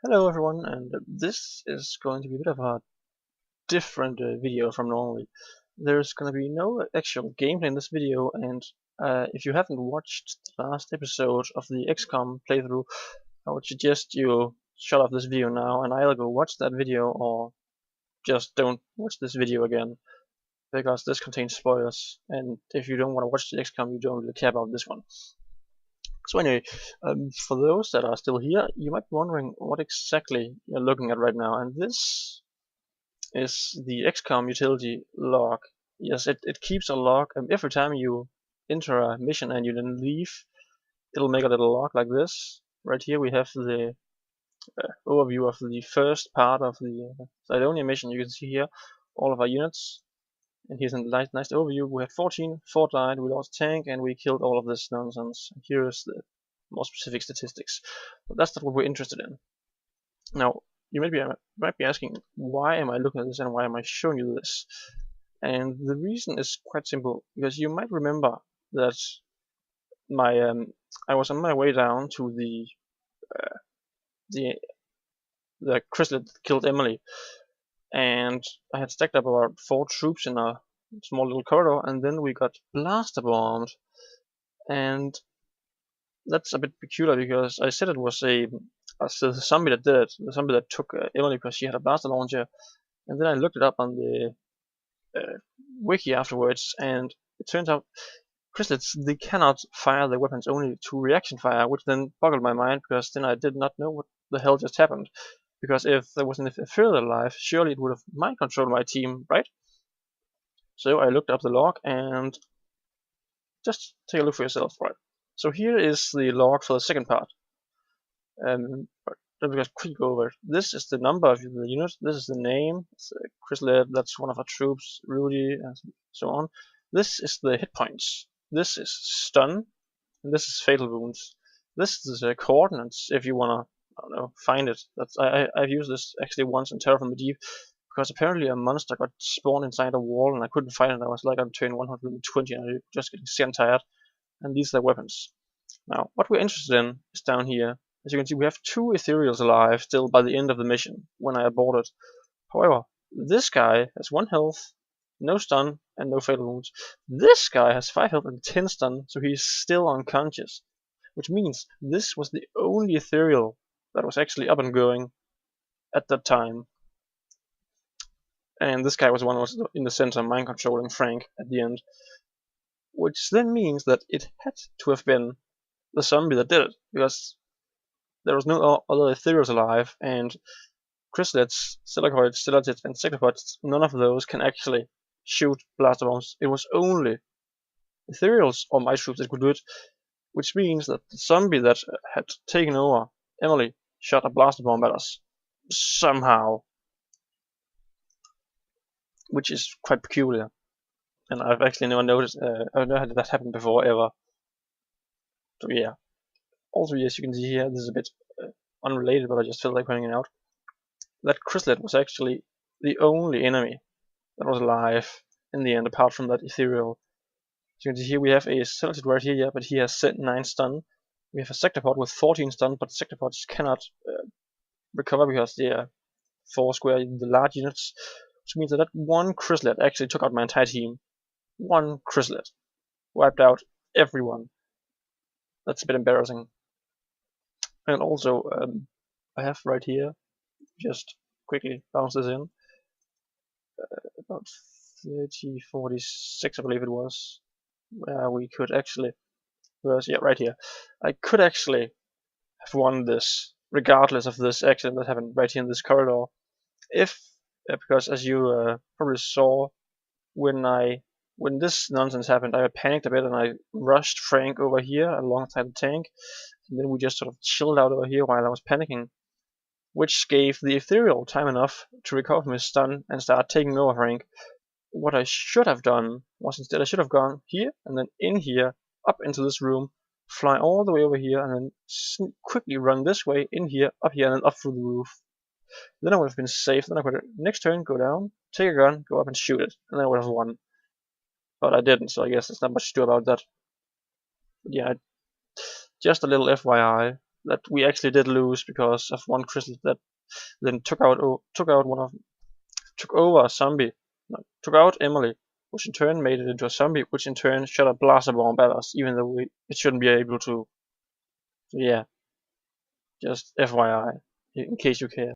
Hello everyone, and this is going to be a bit of a different video from normally. There's going to be no actual gameplay in this video, and if you haven't watched the last episode of the Xcom playthrough, I would suggest you shut off this video now and either go watch that video or just don't watch this video again, because this contains spoilers, and if you don't want to watch the Xcom, you don't really care about this one. So anyway, for those that are still here, you might be wondering what exactly you're looking at right now, and this is the Xcom utility log. Yes, it keeps a log, and every time you enter a mission and you then leave, it'll make a little log like this. Right here we have the overview of the first part of the Sidonia mission. You can see here all of our units, and here's a nice overview. We had 14, 4 died, we lost tank, and we killed all of this nonsense. Here is the more specific statistics. But that's not what we're interested in. Now, you might be asking, why am I looking at this and why am I showing you this? And the reason is quite simple, because you might remember that I was on my way down to the chrysalid that killed Emily, and I had stacked up about 4 troops in a small little corridor, and then we got blaster bombed, and that's a bit peculiar because I said it was the zombie that did it, the zombie that took Emily because she had a blaster launcher, and then I looked it up on the wiki afterwards, and it turns out chrysalids, they cannot fire their weapons only to reaction fire, which then boggled my mind because then I did not know what the hell just happened. Because if there was an Ethereal alive, surely it would have mind controlled my team, right? So I looked up the log and just take a look for yourself, right? So here is the log for the second part. Let me just quickly go over it. This is the number of the unit, this is the name, it's Chrysalid, that's one of our troops, Rudy, and so on. This is the hit points, this is stun, and this is fatal wounds. This is the coordinates if you wanna, I don't know, find it. I've used this actually once in Terror from the Deep, because apparently a monster got spawned inside a wall and I couldn't find it. I was like on turn 120 and I was just getting sick and tired. And these are the weapons. Now, what we're interested in is down here. As you can see, we have 2 Ethereals alive still by the end of the mission when I aborted. However, this guy has 1 health, no stun, and no fatal wounds. This guy has 5 health and 10 stun, so he's still unconscious. Which means this was the only Ethereal that was actually up and going at that time. And this guy was the one who was in the center, mind controlling Frank at the end. Which then means that it had to have been the zombie that did it, because there was no other Ethereals alive, and chrysalids, silicoids, stelatids, and cephalopods, none of those can actually shoot blaster bombs. It was only Ethereals or my troops that could do it, which means that the zombie that had taken over Emily shot a blaster bomb at us somehow, which is quite peculiar, and I've actually never noticed. I've never had that happen before ever. So yeah. Also, as you can see here, this is a bit unrelated, but I just felt like pointing it out. That chrysalid was actually the only enemy that was alive in the end, apart from that Ethereal. So you can see here we have a Celtic right here, yeah, but he has 9 stun. We have a Sectopod with 14 stun, but Sectopods cannot recover because they are 4 square, the large units. Which means that 1 chrysalid actually took out my entire team. 1 chrysalid wiped out everyone. That's a bit embarrassing. And also, I have right here, just quickly bounce this in, about 3046, I believe it was, where we could actually, yeah, right here, I could actually have won this, regardless of this accident that happened right here in this corridor, if, because as you probably saw, when this nonsense happened, I panicked a bit and I rushed Frank over here alongside the tank, and then we just sort of chilled out over here while I was panicking, which gave the Ethereal time enough to recover from his stun and start taking over Frank. What I should have done was instead I should have gone here and then in here, up into this room, fly all the way over here and then quickly run this way, in here, up here, and then up through the roof. Then I would have been safe. Then I could next turn go down, take a gun, go up and shoot it, and then I would have won. But I didn't, so I guess there's not much to do about that. But yeah, just a little FYI. that we actually did lose because of one crystal that then took over a zombie, no, took out Emily, which in turn made it into a zombie, which in turn shot a blaster bomb at us, even though it shouldn't be able to. So yeah, just FYI, in case you care.